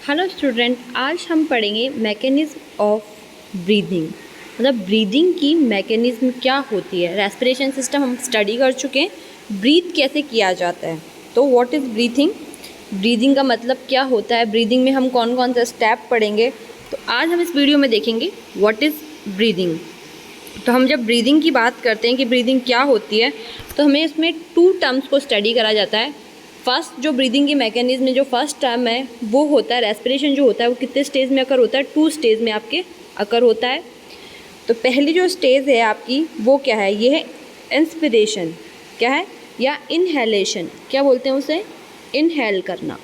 Hello student, आज हम पढ़ेंगे मैकेनिज्म ऑफ ब्रीदिंग। मतलब ब्रीदिंग की मैकेनिज्म क्या होती है। रेस्पिरेशन सिस्टम हम स्टडी कर चुके हैं, ब्रीथ कैसे किया जाता है। तो व्हाट इज़ ब्रीथिंग, ब्रीदिंग का मतलब क्या होता है, ब्रीदिंग में हम कौन कौन से स्टेप पढ़ेंगे। तो आज हम इस वीडियो में देखेंगे व्हाट इज़ ब्रीदिंग। तो हम जब ब्रीदिंग की बात करते हैं कि ब्रीदिंग क्या होती है, तो हमें इसमें 2 टर्म्स को स्टडी करा जाता है। फर्स्ट जो ब्रीदिंग की मैकेनिज्म में जो फर्स्ट टर्म है वो होता है रेस्पिरेशन। जो होता है वो कितने स्टेज में अकर होता है, 2 स्टेज में आपके अकर होता है। तो पहली जो स्टेज है आपकी वो क्या है, ये है इंस्पिरेशन, क्या है, या इनहेलेशन, क्या बोलते हैं उसे, इनहेल करना।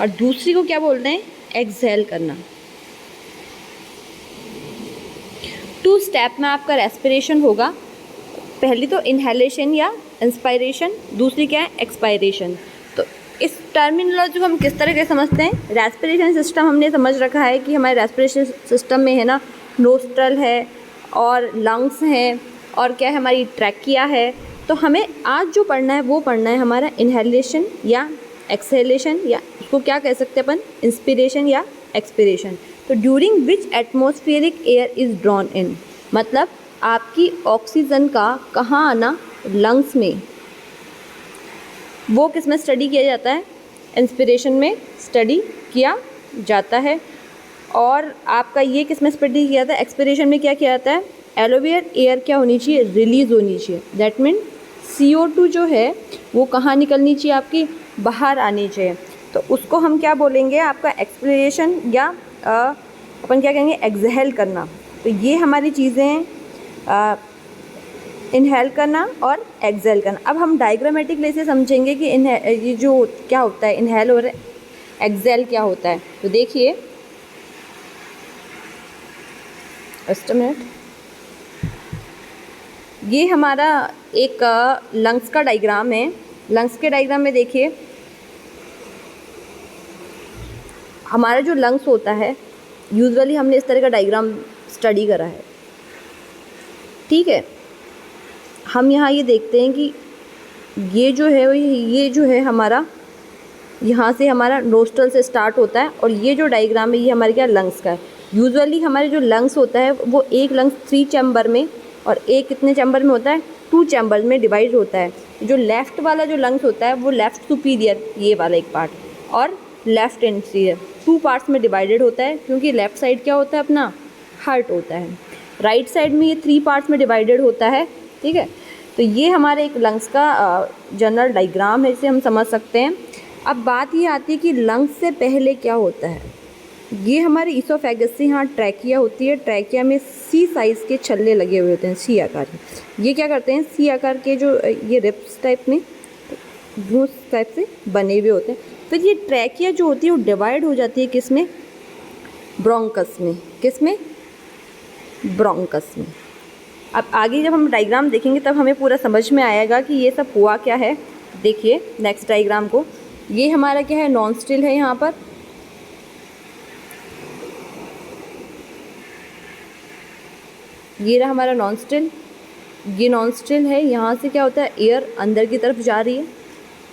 और दूसरी को क्या बोलते हैं, एक्सहेल करना। 2 स्टेप में आपका रेस्पिरेशन होगा। पहली तो इनहेलेशन या इंस्पायरेशन, दूसरी क्या है, एक्सपायरेशन। तो इस टर्मिनोलॉजी को हम किस तरह के समझते हैं। रेस्पिरेशन सिस्टम हमने समझ रखा है कि हमारे रेस्पिरेशन सिस्टम में है ना, नोस्ट्रल है और लंग्स हैं और क्या है, हमारी ट्रैकिया है। तो हमें आज जो पढ़ना है वो पढ़ना है हमारा इनहेलेशन या एक्सहेलेशन, या उसको क्या कह सकते हैं अपन, इंस्पिरेशन या एक्सपिरेशन। तो during which atmospheric air is drawn in, मतलब आपकी ऑक्सीजन का कहाँ आना, लंग्स में। वो किस में स्टडी किया जाता है, इंस्पिरेशन में स्टडी किया जाता है। और आपका ये किस में स्टडी किया जाता है, एक्सपिरेशन में क्या किया जाता है, एलोवियर एयर क्या होनी चाहिए, रिलीज़ होनी चाहिए। दैट मीन CO2 जो है वो कहाँ निकलनी चाहिए, आपकी बाहर आनी चाहिए। तो उसको हम क्या बोलेंगे, आपका एक्सपिरेशन या अपन क्या कहेंगे, एक्सहेल करना। तो ये हमारी चीज़ें हैं, इनहेल करना और एक्सहेल करना। अब हम डायग्रामेटिकली से समझेंगे कि ये जो क्या होता है, इनहेल और एक्सहेल क्या होता है। तो देखिए, जस्ट अ मिनट, ये हमारा एक लंग्स का डायग्राम है। लंग्स के डायग्राम में देखिए, हमारा जो लंग्स होता है, यूजुअली हमने इस तरह का डायग्राम स्टडी करा है, ठीक है। हम यहाँ ये देखते हैं कि ये जो है हमारा, यहाँ से हमारा नोस्ट्रल से स्टार्ट होता है। और ये जो डायग्राम है ये हमारे क्या, लंग्स का है। यूजुअली हमारे जो लंग्स होता है वो एक लंग्स 3 चैम्बर में और एक कितने चैम्बर में होता है, 2 चैम्बर में डिवाइड होता है। जो लेफ़्ट वाला जो लंग्स होता है वो लेफ़्ट सुपीरियर, ये वाला एक पार्ट, और लेफ़्ट इंटीरियर, 2 पार्ट्स में डिवाइडेड होता है। क्योंकि लेफ़्ट साइड क्या होता है, अपना हार्ट होता है। राइट साइड में ये 3 पार्ट्स में डिवाइडेड होता है, ठीक है। तो ये हमारे एक लंग्स का जनरल डायग्राम है, इसे हम समझ सकते हैं। अब बात ये आती है कि लंग्स से पहले क्या होता है। ये हमारे ईसोफेगस से यहाँ ट्रैकिया होती है। ट्रैकिया में C साइज़ के छल्ले लगे हुए होते हैं, C आकार के। ये क्या करते हैं, C आकार के जो ये रिप्स टाइप में, ब्रूस टाइप से बने हुए होते हैं। फिर ये ट्रैकिया जो होती है वो डिवाइड हो जाती है किस में, ब्रोंकस में। किस में, ब्रोंकस में। अब आगे जब हम डायग्राम देखेंगे तब हमें पूरा समझ में आएगा कि ये सब हुआ क्या है। देखिए नेक्स्ट डायग्राम को, ये हमारा क्या है, नॉस्ट्रिल है। यहाँ पर ये रहा हमारा नॉस्ट्रिल, ये नॉस्ट्रिल है। यहाँ से क्या होता है, एयर अंदर की तरफ जा रही है।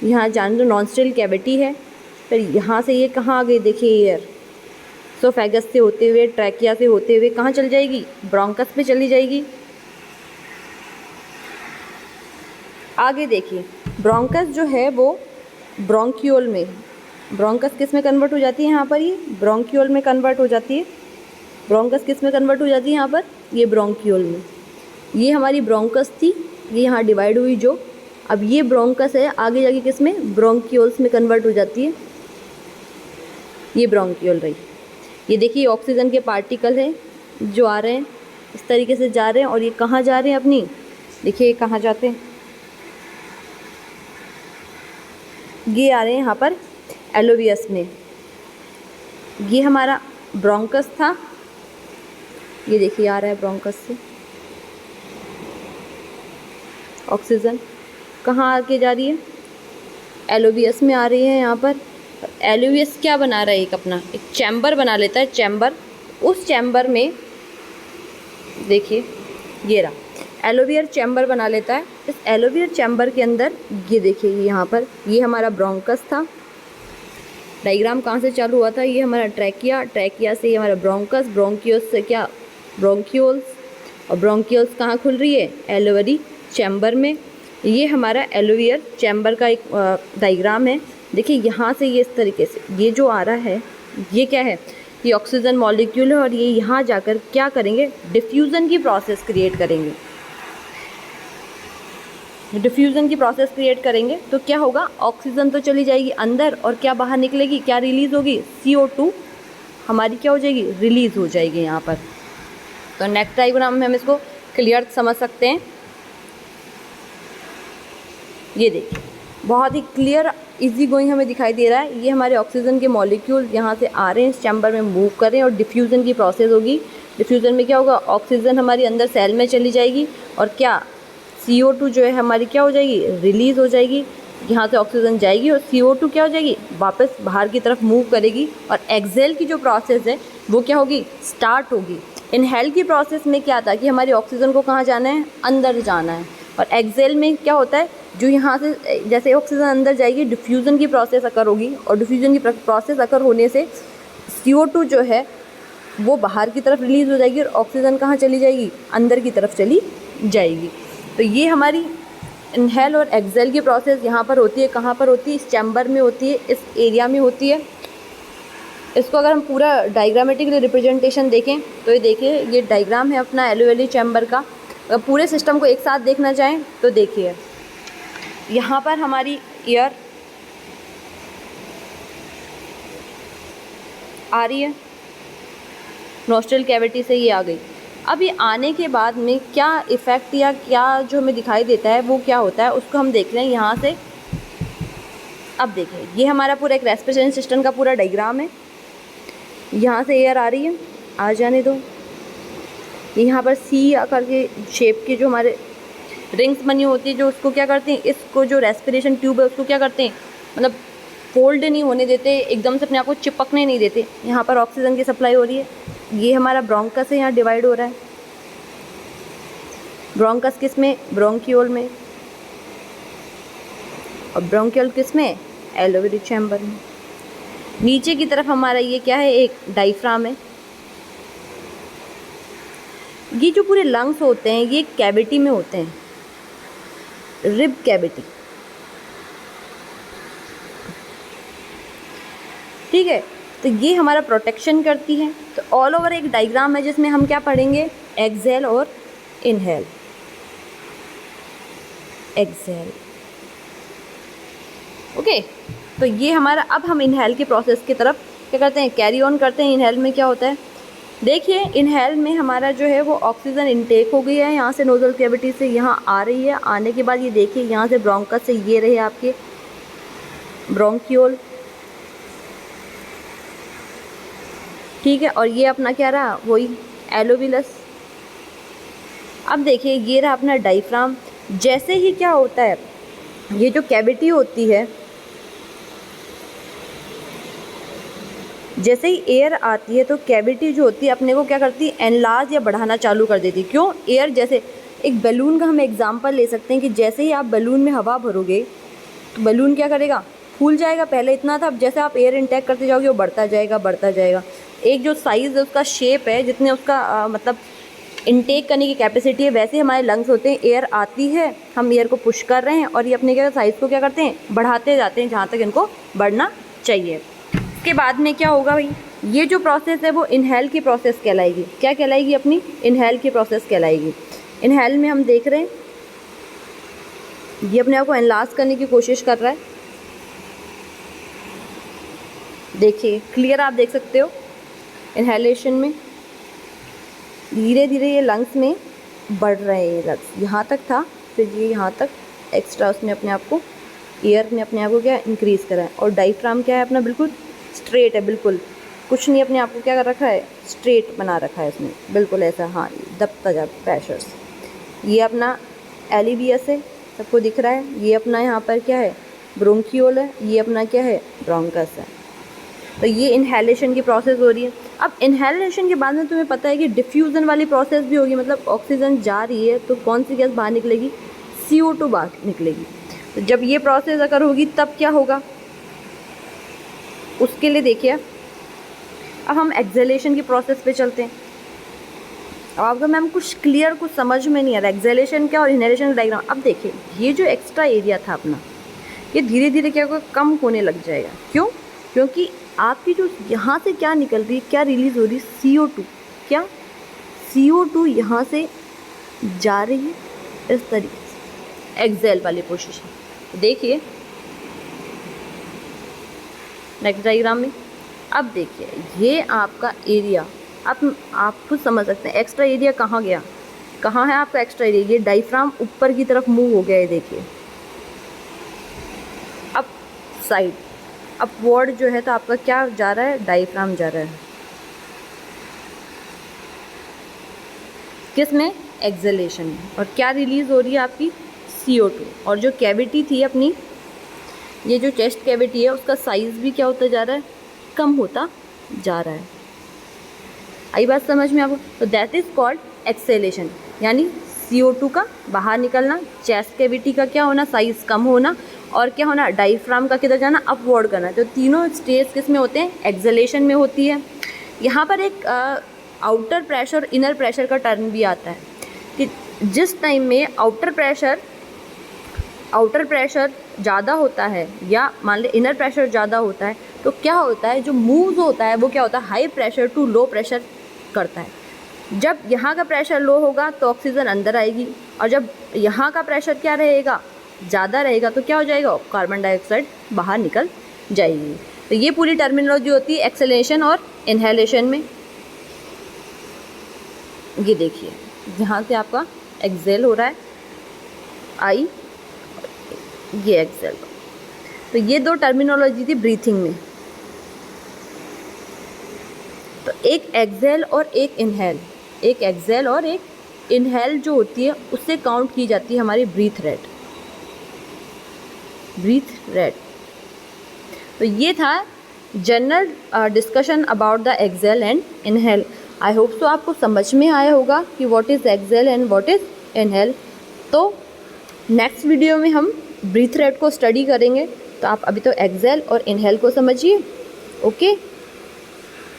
यहाँ जान लो नॉस्ट्रिल कैविटी है। फिर यहाँ से ये कहाँ आ गई, देखिए एयर इसोफेगस से होते हुए, ट्रैकिया से होते हुए कहाँ चल जाएगी, ब्रोंकस पे चली जाएगी। आगे देखिए, ब्रोंकस जो है वो ब्रोंक्यूल में, ब्रोंकस किस में कन्वर्ट हो जाती है, यहाँ पर ये ब्रोंक्यूल में कन्वर्ट हो जाती है। ब्रोंकस किस में कन्वर्ट हो जाती है, यहाँ पर ये ब्रोंक्यूल में। ये हमारी ब्रोंकस थी, ये यहाँ डिवाइड हुई जो। अब ये ब्रोंकस है, आगे जाके किस में, ब्रोंक्यूल्स में कन्वर्ट हो जाती है। ये ब्रोंक्यूल रही। ये देखिए ऑक्सीजन के पार्टिकल है जो आ रहे हैं, इस तरीके से जा रहे हैं। और ये कहाँ जा रहे हैं अपनी, देखिए ये कहाँ जाते हैं, ये आ रहे हैं यहाँ पर एलोवियस में। ये हमारा ब्रोंकस था, ये देखिए आ रहा है ब्रोंकस से ऑक्सीजन। कहाँ आके जा रही है, एलोवियस में आ रही है यहाँ पर। एलोवियस क्या बना रहा है, एक अपना एक चैम्बर बना लेता है, चैम्बर। उस चैम्बर में देखिए ये रहा, एलोवियर चैम्बर बना लेता है। इस एलोवियर चैम्बर के अंदर ये देखिए यहाँ पर, ये हमारा ब्रोंकस था, डायग्राम कहाँ से चालू हुआ था, ये हमारा ट्रैकिया, ट्रैकिया से हमारा ब्रोंकस, ब्रोंकियोस से क्या ब्रोंकियोल्स, और ब्रोंकियोल्स कहाँ खुल रही है, एलोवेरी चैम्बर में। ये हमारा एलोवियर चैम्बर का एक डायग्राम है। देखिए यहाँ से ये इस तरीके से ये जो आ रहा है ये क्या है, ये ऑक्सीजन मॉलिक्यूल है, और ये यहाँ जाकर क्या करेंगे, डिफ्यूज़न की प्रोसेस क्रिएट करेंगे। डिफ्यूज़न की प्रोसेस क्रिएट करेंगे तो क्या होगा, ऑक्सीजन तो चली जाएगी अंदर, और क्या बाहर निकलेगी, क्या रिलीज़ होगी, CO2 हमारी क्या हो जाएगी, रिलीज़ हो जाएगी यहाँ पर। तो नेक्स्ट डायग्राम में हम इसको क्लियर समझ सकते हैं। ये देखिए बहुत ही क्लियर इजी गोइंग हमें दिखाई दे रहा है। ये हमारे ऑक्सीजन के मॉलिक्यूल यहाँ से आ रहे हैं, इस चैम्बर में मूव कर रहे हैं, और डिफ्यूज़न की प्रोसेस होगी। डिफ्यूज़न में क्या होगा, ऑक्सीजन हमारी अंदर सेल में चली जाएगी, और क्या CO2 जो है हमारी क्या हो जाएगी, रिलीज़ हो जाएगी। यहाँ से ऑक्सीजन जाएगी और CO2 क्या हो जाएगी, वापस बाहर की तरफ मूव करेगी, और एक्सेल की जो प्रोसेस है वो क्या होगी, स्टार्ट होगी। इनहेल की प्रोसेस में क्या था कि हमारी ऑक्सीजन को कहाँ जाना है, अंदर जाना है, और एक्सेल में क्या होता है, जो यहाँ से जैसे ऑक्सीजन अंदर जाएगी डिफ्यूज़न की प्रोसेस अकर होगी, और डिफ्यूज़न की प्रोसेस अकर होने से CO2 जो है वो बाहर की तरफ रिलीज़ हो जाएगी, और ऑक्सीजन कहाँ चली जाएगी, अंदर की तरफ चली जाएगी। तो ये हमारी इनहेल और एक्सेल की प्रोसेस यहाँ पर होती है। कहाँ पर होती है, इस चैम्बर में होती है, इस एरिया में होती है। इसको अगर हम पूरा डायग्रामेटिकली रिप्रेजेंटेशन देखें तो ये देखिए, ये डायग्राम है अपना एलोवेरी चैम्बर का। अगर पूरे सिस्टम को एक साथ देखना चाहें तो देखिए, यहाँ पर हमारी एयर आ रही है, नोस्ट्रल कैविटी से ये आ गई। अब ये आने के बाद में क्या इफ़ेक्ट या क्या जो हमें दिखाई देता है वो क्या होता है, उसको हम देख रहे हैं यहाँ से। अब देखिए ये हमारा पूरा एक रेस्पिरेशन सिस्टम का पूरा डायग्राम है। यहाँ से एयर आ रही है, आ जाने दो। यहाँ पर सी आकर के शेप के जो हमारे रिंग्स बनी होती है, जो उसको क्या करते हैं, इसको जो रेस्पिरेशन ट्यूब है उसको क्या करते हैं, मतलब फोल्ड नहीं होने देते, एकदम से अपने आप को चिपकने नहीं देते। यहाँ पर ऑक्सीजन की सप्लाई हो रही है। ये हमारा ब्रोंकस है, यहाँ डिवाइड हो रहा है। ब्रोंकस किस में, ब्रोंकियोल में, और ब्रोंकियोल किस में, एलोवेरी चैम्बर में। नीचे की तरफ हमारा ये क्या है, एक डायफ्राम है। ये जो पूरे लंग्स होते हैं ये कैविटी में होते हैं, रिब कैविटी, ठीक है। तो ये हमारा प्रोटेक्शन करती है। तो ऑल ओवर एक डायग्राम है जिसमें हम क्या पढ़ेंगे, एक्सेल और इनहेल, एक्सेल, ओके। तो ये हमारा, अब हम इनहेल की प्रोसेस की तरफ क्या करते हैं, कैरी ऑन करते हैं। इनहेल में क्या होता है, देखिए इनहेल में हमारा जो है वो ऑक्सीजन इनटेक हो गई है, यहाँ से नोजल कैविटी से यहाँ आ रही है। आने के बाद ये देखिए यहाँ से ब्रोंकस से ये रहे आपके ब्रोंकियोल, ठीक है, और ये अपना क्या रहा, वही एलोविलस। अब देखिए ये रहा अपना डायफ्राम। जैसे ही क्या होता है, ये जो कैविटी होती है, जैसे ही एयर आती है तो कैविटी जो होती है अपने को क्या करती है, एनलार्ज या बढ़ाना चालू कर देती है। क्यों, एयर, जैसे एक बैलून का हम एग्जांपल ले सकते हैं कि जैसे ही आप बैलून में हवा भरोगे तो बैलून क्या करेगा, फूल जाएगा। पहले इतना था, अब जैसे आप एयर इनटेक करते जाओगे वो बढ़ता जाएगा, बढ़ता जाएगा। एक जो साइज़ है उसका शेप है, जितने उसका मतलब इनटेक करने की कैपेसिटी है, वैसे हमारे लंग्स होते हैं। एयर आती है, हम एयर को पुश कर रहे हैं, और ये अपने क्या साइज़ को क्या करते हैं, बढ़ाते जाते हैं जहाँ तक इनको बढ़ना चाहिए। इसके बाद में क्या होगा भाई, ये जो प्रोसेस है वो इनहेल की प्रोसेस कहलाएगी। क्या कहलाएगी, अपनी इनहेल की प्रोसेस कहलाएगी। इनहेल में हम देख रहे हैं ये अपने आप को एनलार्ज करने की कोशिश कर रहा है। देखिए क्लियर आप देख सकते हो, इनहेलेशन में धीरे धीरे ये लंग्स में बढ़ रहे हैं। ये लंग्स यहाँ तक था, फिर ये यहाँ तक एक्स्ट्रा उसने अपने आप को, एयर ने अपने आप को क्या इंक्रीज़ करा है। और डायफ्राम क्या है अपना, बिल्कुल स्ट्रेट है, बिल्कुल कुछ नहीं, अपने आप को क्या कर रखा है, स्ट्रेट बना रखा है इसने, बिल्कुल ऐसा। हाँ, दबता जा प्रेशर्स। ये अपना एलिवियस है, सबको दिख रहा है। ये अपना यहाँ पर क्या है, ब्रोंकियोल है। ये अपना क्या है, ब्रोंकस है। तो ये इनहेलेशन की प्रोसेस हो रही है। अब इनहेलेशन के बाद में तुम्हें पता है कि डिफ्यूज़न वाली प्रोसेस भी होगी, मतलब ऑक्सीजन जा रही है तो कौन सी गैस बाहर निकलेगी, CO2 बाहर निकलेगी। तो जब ये प्रोसेस अगर होगी तब क्या होगा, उसके लिए देखिए अब हम एक्सेलेशन की प्रोसेस पे चलते हैं। अब आपका मैम कुछ क्लियर कुछ समझ में नहीं आ रहा एक्सेलेशन क्या और इनहेलेशन का डायग्राम। अब देखिए ये जो एक्स्ट्रा एरिया था अपना ये धीरे धीरे क्या होगा, कम होने लग जाएगा। क्यों? क्योंकि आपकी जो यहाँ से क्या निकल रही है, क्या रिलीज़ हो रही है, CO2। क्या? CO2 यहाँ से जा रही है इस तरीके से एक्सेल वाली पोजीशन। देखिए नेक्स्ट डायग्राम में अब देखिए ये आपका एरिया, आप खुद समझ सकते हैं एक्स्ट्रा एरिया कहाँ गया, कहाँ है आपका एक्स्ट्रा एरिया। ये डायफ्राम ऊपर की तरफ मूव हो गया है, देखिए अप साइड अपवर्ड जो है, तो आपका क्या जा रहा है, डायफ्राम जा रहा है किस में, एक्सेलेशन में। और क्या रिलीज़ हो रही है आपकी, CO2। और जो कैविटी थी अपनी, ये जो चेस्ट कैविटी है उसका साइज़ भी क्या होता जा रहा है, कम होता जा रहा है। आई बात समझ में आपको? तो दैट इज़ कॉल्ड एक्सेलेशन, यानी CO2 का बाहर निकलना, चेस्ट कैविटी का क्या होना, साइज़ कम होना, और क्या होना, डायफ्राम का किधर जाना, अपवर्ड करना। जो तीनों स्टेज किस में होते हैं, एक्सेलेशन में होती है। यहाँ पर एक आउटर प्रेशर इनर प्रेशर का टर्म भी आता है कि जिस टाइम में आउटर प्रेशर ज़्यादा होता है या मान ले इनर प्रेशर ज़्यादा होता है, तो क्या होता है, जो मूव होता है वो क्या होता है, high pressure to low pressure करता है। जब यहाँ का प्रेशर लो होगा तो ऑक्सीजन अंदर आएगी, और जब यहाँ का प्रेशर क्या रहेगा, ज़्यादा रहेगा, तो क्या हो जाएगा, कार्बन डाइऑक्साइड बाहर निकल जाएगी। तो ये पूरी टर्मिनोलॉजी होती है एक्सेलेशन और इनहेलेशन में। ये देखिए यहाँ से आपका एक्सेल हो रहा है, आई ये एक्सेल। तो ये दो टर्मिनोलॉजी थी ब्रीथिंग में। तो एक एक्सेल और एक इनहेल, एक एक्सेल और एक इनहेल जो होती है उससे काउंट की जाती है हमारी ब्रीथ रेट। तो ये था general discussion about the exhale and inhale. I hope so आपको समझ में आया होगा कि what is exhale and what is inhale. तो नेक्स्ट वीडियो में हम ब्रीथ रेट को स्टडी करेंगे। तो आप अभी तो एक्सेल और इनहेल को समझिए। ओके।